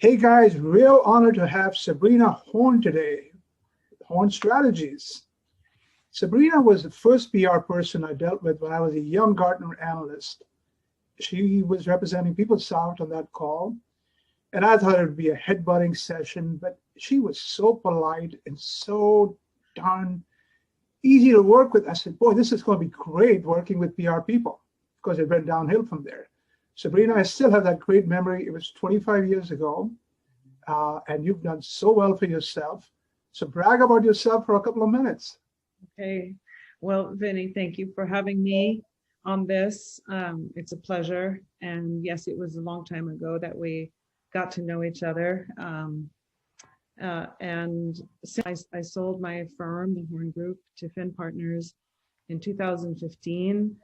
Hey guys, real honor to have Sabrina Horn today, Horn Strategies. Sabrina was the first PR person I dealt with when I was a young Gartner analyst. She was representing PeopleSoft on that call, and I thought it would be a headbutting session, but she was so polite and so darn easy to work with. I said, boy, this is going to be great working with PR people, because it went downhill from there. Sabrina, I still have that great memory. It was 25 years ago, and you've done so well for yourself. So brag about yourself for a couple of minutes. Okay. Well, Vinnie, thank you for having me on this. It's a pleasure. And yes, it was a long time ago that we got to know each other. And since I sold my firm, the Horn Group, to Finn Partners in 2015.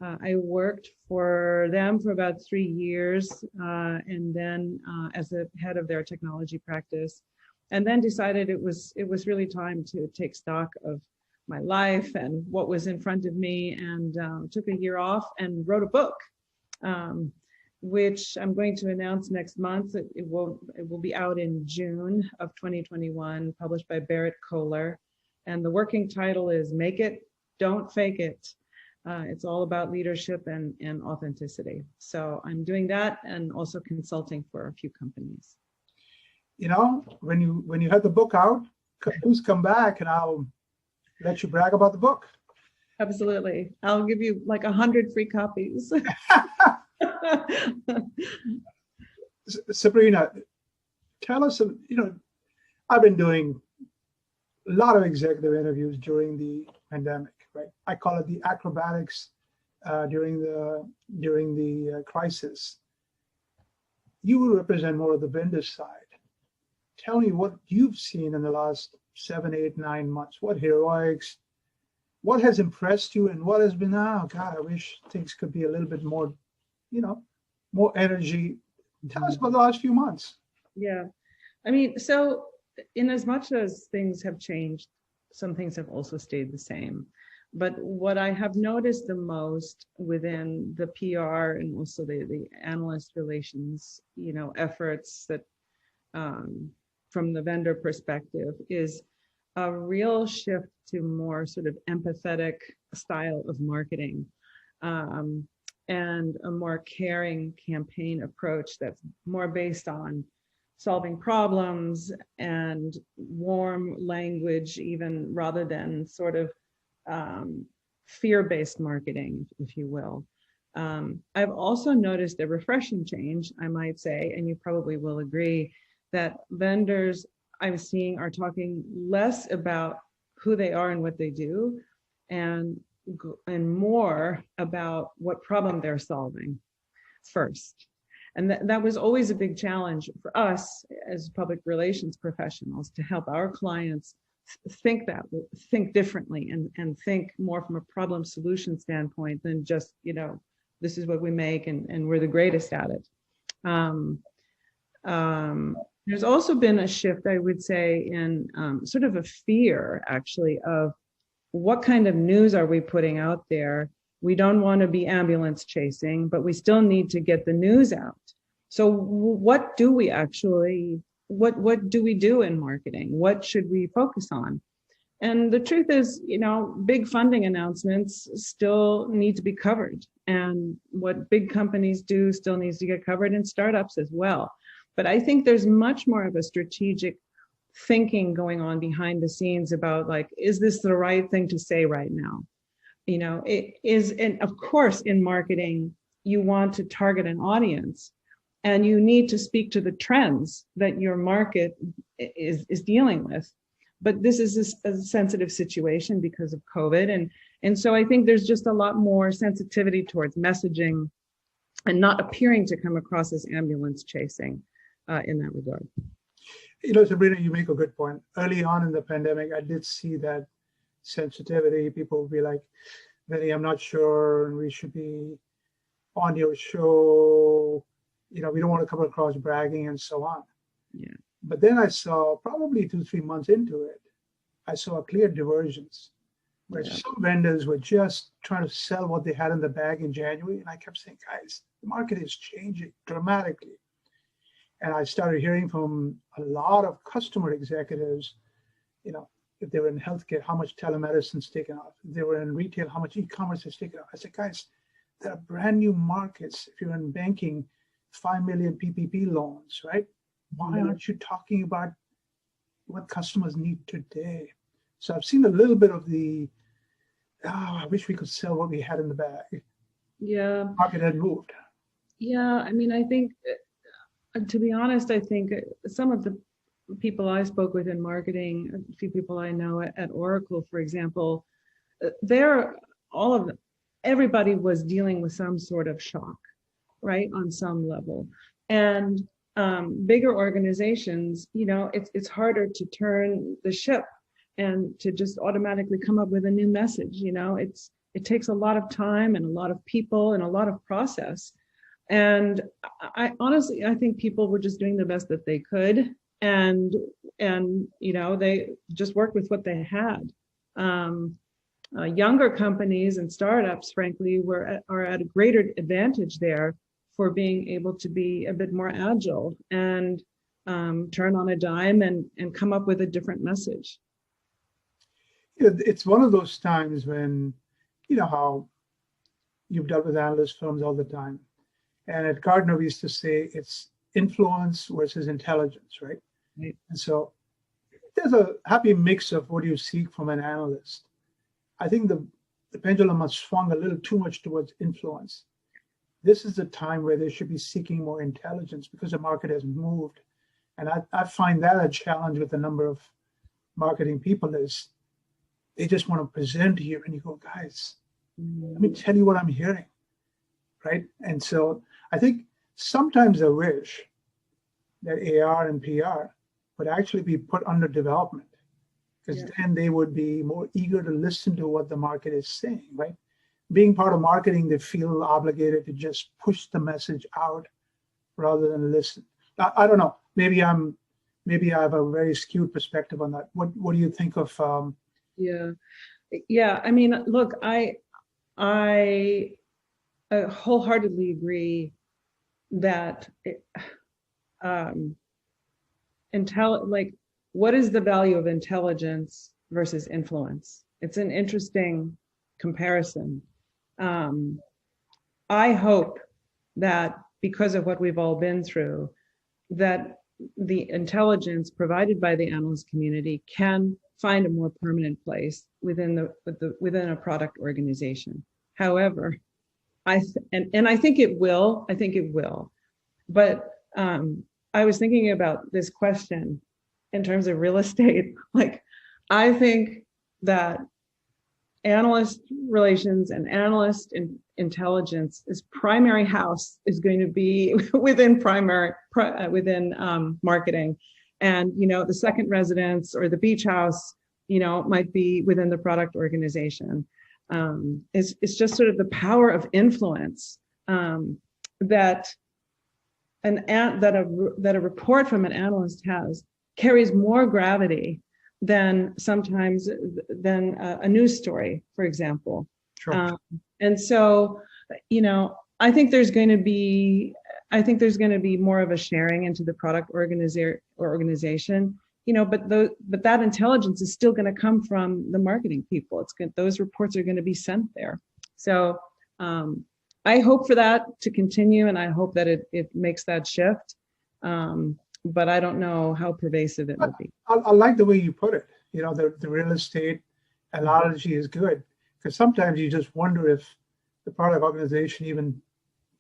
I worked for them for about 3 years, and then as the head of their technology practice, and then decided it was really time to take stock of my life and what was in front of me, and took a year off and wrote a book, which I'm going to announce next month. It will be out in June of 2021, published by Barrett Kohler, and the working title is "Make It, Don't Fake It." It's all about leadership and authenticity. So I'm doing that and also consulting for a few companies. You know, when you have the book out, please come back and I'll let you brag about the book. Absolutely. I'll give you like 100 free copies. Sabrina, tell us, I've been doing a lot of executive interviews during the pandemic, right? I call it the acrobatics during the crisis. You represent more of the vendor side. Tell me what you've seen in the last 7, 8, 9 months. What heroics? What has impressed you, and what has been, oh God, I wish things could be a little bit more, more energy. Tell us about the last few months. Yeah, I mean, so in as much as things have changed, some things have also stayed the same. But what I have noticed the most within the PR and also the analyst relations, efforts that from the vendor perspective is a real shift to more sort of empathetic style of marketing, and a more caring campaign approach that's more based on solving problems and warm language, even rather than sort of fear-based marketing, if you will. I've also noticed a refreshing change, I might say, and you probably will agree, that vendors I'm seeing are talking less about who they are and what they do, and more about what problem they're solving first. And that was always a big challenge for us as public relations professionals, to help our clients think differently and think more from a problem solution standpoint than just, this is what we make and we're the greatest at it. There's also been a shift, I would say, in sort of a fear, actually, of what kind of news are we putting out there. We don't want to be ambulance chasing, but we still need to get the news out. So what do we actually, what do we do in marketing? What should we focus on? And the truth is, big funding announcements still need to be covered. And what big companies do still needs to get covered, and startups as well. But I think there's much more of a strategic thinking going on behind the scenes about, like, is this the right thing to say right now? It is, and of course, in marketing, you want to target an audience, and you need to speak to the trends that your market is dealing with. But this is a sensitive situation because of COVID. And so I think there's just a lot more sensitivity towards messaging and not appearing to come across as ambulance chasing in that regard. Sabrina, you make a good point. Early on in the pandemic, I did see that sensitivity. People would be like, Vinnie, I'm not sure we should be on your show. We don't want to come across bragging and so on. Yeah. But then I saw, probably 2-3 months into it, I saw a clear divergence where some vendors were just trying to sell what they had in the bag in January. And I kept saying, guys, the market is changing dramatically. And I started hearing from a lot of customer executives, you know, if they were in healthcare, how much telemedicine's taken off. If they were in retail, how much e-commerce is taken off. I said, guys, there are brand new markets. If you're in banking, 5 million PPP loans, right? Why aren't you talking about what customers need today? So I've seen a little bit of the, I wish we could sell what we had in the bag. Yeah. Market had moved. Yeah. I mean, I think, to be honest, I think some of the people I spoke with in marketing, a few people I know at Oracle, for example, everybody was dealing with some sort of shock, right, on some level. And bigger organizations, you know, it's harder to turn the ship and to just automatically come up with a new message. You know, it takes a lot of time and a lot of people and a lot of process. And I honestly, I think people were just doing the best that they could, and you know, they just worked with what they had. Younger companies and startups, frankly, are at a greater advantage there for being able to be a bit more agile and turn on a dime and come up with a different message. It's one of those times when, you know, how you've dealt with analyst firms all the time. And at Gardner, we used to say it's influence versus intelligence, right? Right. And so there's a happy mix of what you seek from an analyst. I think the pendulum has swung a little too much towards influence. This is the time where they should be seeking more intelligence because the market has moved. And I find that a challenge with a number of marketing people is they just want to present to you and you go, guys, let me tell you what I'm hearing, right? And so I think sometimes I wish that AR and PR would actually be put under development, because then they would be more eager to listen to what the market is saying, right? Being part of marketing, they feel obligated to just push the message out rather than listen. I don't know. Maybe I have a very skewed perspective on that. What do you think of? Yeah. I mean, look, I wholeheartedly agree that what is the value of intelligence versus influence? It's an interesting comparison. I hope that because of what we've all been through, that the intelligence provided by the analyst community can find a more permanent place within a product organization. However, I think it will. I think it will. But I was thinking about this question in terms of real estate. Like, I think that analyst relations and analyst intelligence is primary house is going to be within marketing, and you know, the second residence or the beach house, you know, might be within the product organization. It's just sort of the power of influence that a report from an analyst carries more gravity than sometimes a news story, for example. Sure. And so, you know, I think there's going to be more of a sharing into the product organization, you know, but that intelligence is still going to come from the marketing people. Those reports are going to be sent there. So I hope for that to continue, and I hope that it makes that shift. But I don't know how pervasive it will be. I like the way you put it. You know, the real estate analogy is good, because sometimes you just wonder if the product organization even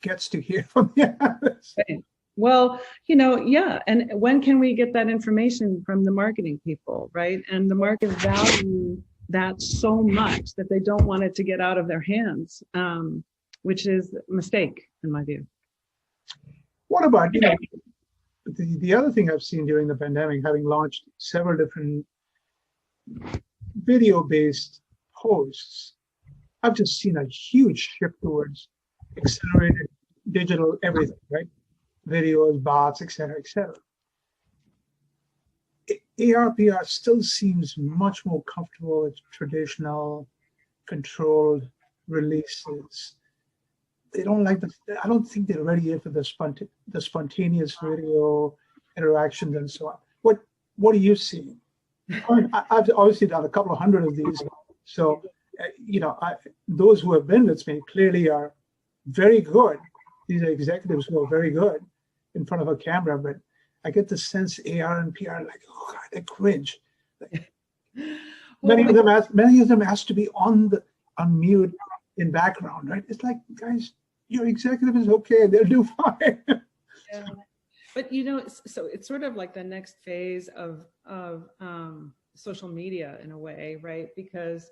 gets to hear from the analysts. Right. Well, you know, yeah. And when can we get that information from the marketing people, right? And the market value that so much that they don't want it to get out of their hands, which is a mistake in my view. What about, you know, the other thing I've seen during the pandemic, having launched several different video-based posts, I've just seen a huge shift towards accelerated digital everything, right? Videos, bots, et cetera, et cetera. ARPR still seems much more comfortable with traditional controlled releases. they don't like I don't think they're ready yet for the spontaneous video interactions and so on. What are you seeing? I've obviously done a couple of hundred of these, so those who have been with me clearly are very good. These are executives who are very good in front of a camera, but I get the sense AR and PR like, oh God, they cringe. Many of them ask to be on mute in background, right? It's like, guys, your executive is okay; they'll do fine. Yeah. But so it's sort of like the next phase of social media in a way, right? Because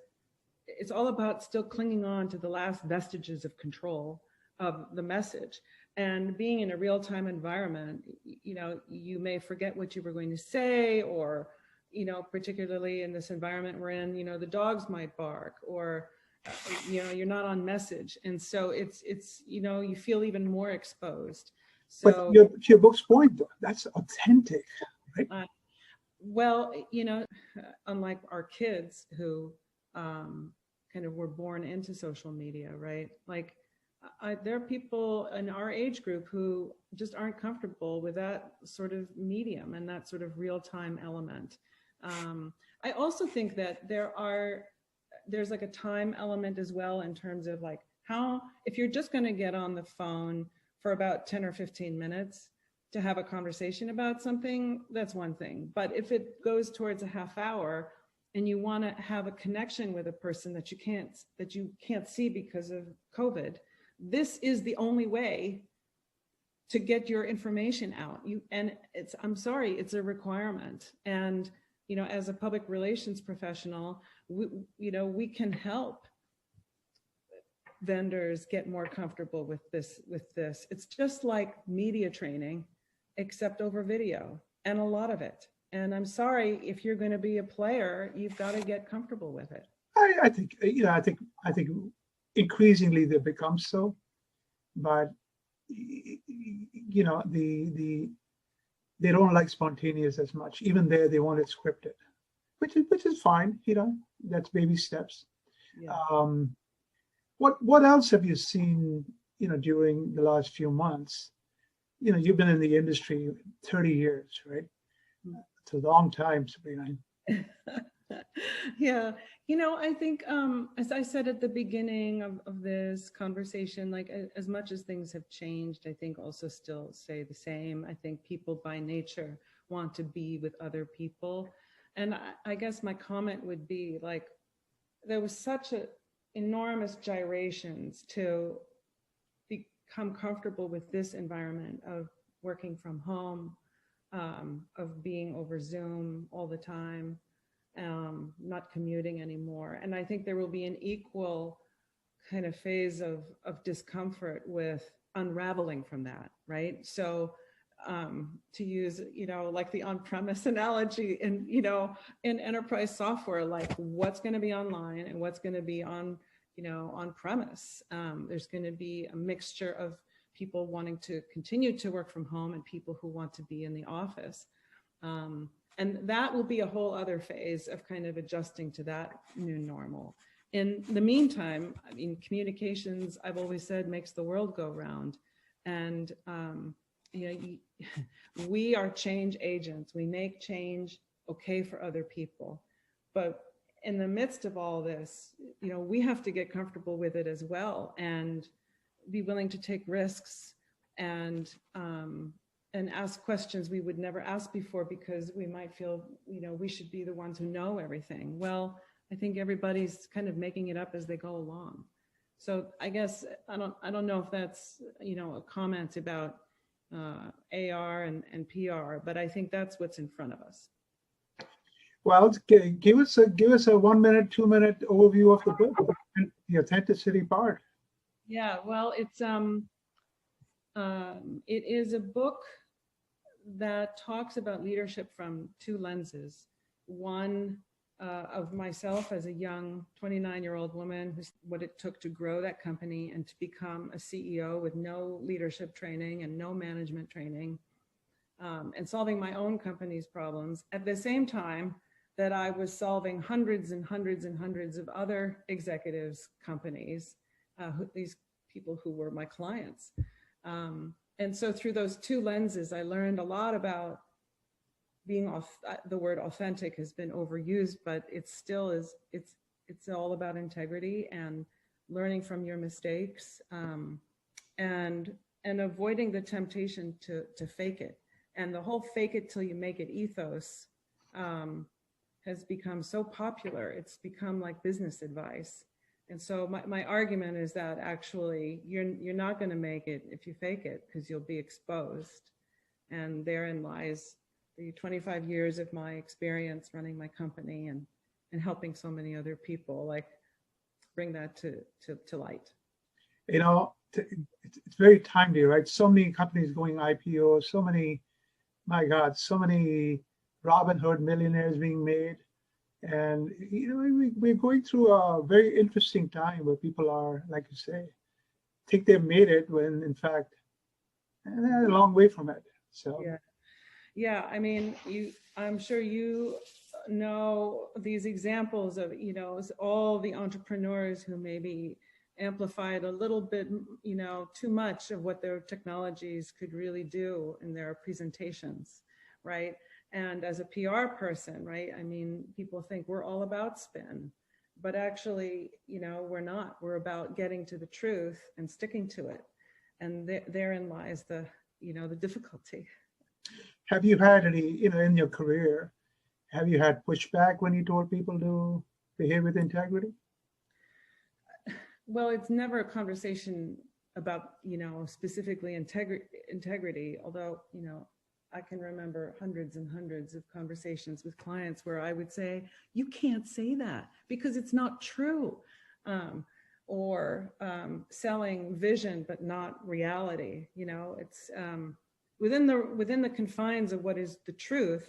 it's all about still clinging on to the last vestiges of control of the message. And being in a real-time environment, you may forget what you were going to say, or, particularly in this environment we're in, the dogs might bark, or, you're not on message. And so it's you feel even more exposed. So, but your book's point, though, that's authentic, right? Well, unlike our kids who kind of were born into social media, right? Like, there are people in our age group who just aren't comfortable with that sort of medium and that sort of real-time element. I also think that there's like a time element as well, in terms of like if you're just going to get on the phone for about 10 or 15 minutes to have a conversation about something, that's one thing. But if it goes towards a half hour and you want to have a connection with a person that you can't see because of COVID, this is the only way to get your information out. I'm sorry, it's a requirement. And, as a public relations professional, we can help vendors get more comfortable with this. It's just like media training, except over video, and a lot of it. And I'm sorry, if you're going to be a player, you've got to get comfortable with it. I think increasingly they become so, but they don't like spontaneous as much. Even there, they want it scripted, which is fine. That's baby steps. Yeah. What else have you seen? During the last few months. You've been in the industry 30 years, right? It's a long time, Sabrina. Yeah. I think, as I said at the beginning of this conversation, like, as much as things have changed, I think also still stay the same. I think people by nature want to be with other people. And I guess my comment would be, like, there was such enormous gyrations to become comfortable with this environment of working from home, of being over Zoom all the time, not commuting anymore. And I think there will be an equal kind of phase of discomfort with unraveling from that, right? So to use, like the on-premise analogy in enterprise software, like what's going to be online and what's going to be on premise. There's going to be a mixture of people wanting to continue to work from home and people who want to be in the office. And that will be a whole other phase of kind of adjusting to that new normal. In the meantime, communications, I've always said, makes the world go round. And, we are change agents. We make change okay for other people. But in the midst of all this, we have to get comfortable with it as well, and be willing to take risks and ask questions we would never ask before, because we might feel, we should be the ones who know everything. Well, I think everybody's kind of making it up as they go along. So I guess I don't know if that's, a comment about AR and PR, but I think that's what's in front of us. Well, give us a 1 minute, 2 minute overview of the book, the authenticity part. Yeah, well, it is a book that talks about leadership from two lenses. One of myself as a young 29-year-old woman, what it took to grow that company and to become a CEO with no leadership training and no management training, and solving my own company's problems at the same time that I was solving hundreds and hundreds and hundreds of other executives' companies, these people who were my clients. And so through those two lenses, I learned a lot about being the word authentic has been overused, but it still is, it's all about integrity and learning from your mistakes, and avoiding the temptation to fake it. And the whole fake it till you make it ethos has become so popular. It's become like business advice. And so my argument is that actually you're not going to make it if you fake it, because you'll be exposed. And therein lies the 25 years of my experience running my company and helping so many other people, like bring that to light. You know, it's very timely, right? So many companies going IPO, so many, my God, so many Robin Hood millionaires being made. And, you know, we're going through a very interesting time where people are, like you say, think they've made it when in fact, they're a long way from it. So, yeah. I mean, I'm sure you know these examples of, you know, all the entrepreneurs who maybe amplified a little bit, you know, too much of what their technologies could really do in their presentations, right? And as a PR person, right, I mean, people think we're all about spin, but actually, you know, we're not. We're about getting to the truth and sticking to it. And therein lies the, you know, the difficulty. have you had any, you know, in your career, have you had pushback when you told people to behave with integrity? Well, it's never a conversation about, you know, specifically integrity, although, you know, I can remember hundreds and hundreds of conversations with clients where I would say, you can't say that because it's not true. Or selling vision, but not reality. You know, it's within the confines of what is the truth,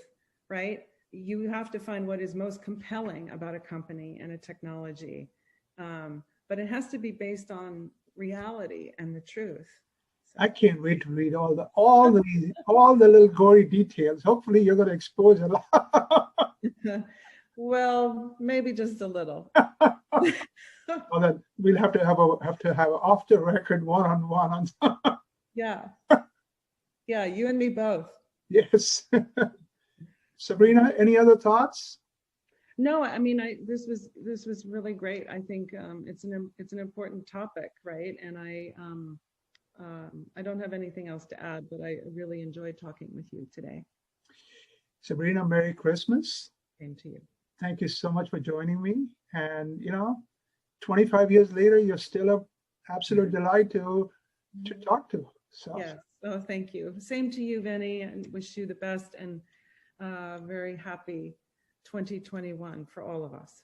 right? You have to find what is most compelling about a company and a technology. But it has to be based on reality and the truth. I can't wait to read all the little gory details. Hopefully, you're going to expose a lot. Well, maybe just a little. Well, then we'll have to have off the record one-on-one on. Yeah, you and me both. Yes. Sabrina, any other thoughts? No, I mean, this was really great. I think it's an important topic, right? And I don't have anything else to add, but I really enjoyed talking with you today. Sabrina, Merry Christmas. Same to you. Thank you so much for joining me. And, you know, 25 years later, you're still an absolute delight to talk to. So. Yes. Oh, thank you. Same to you, Vinnie, and wish you the best and very happy 2021 for all of us.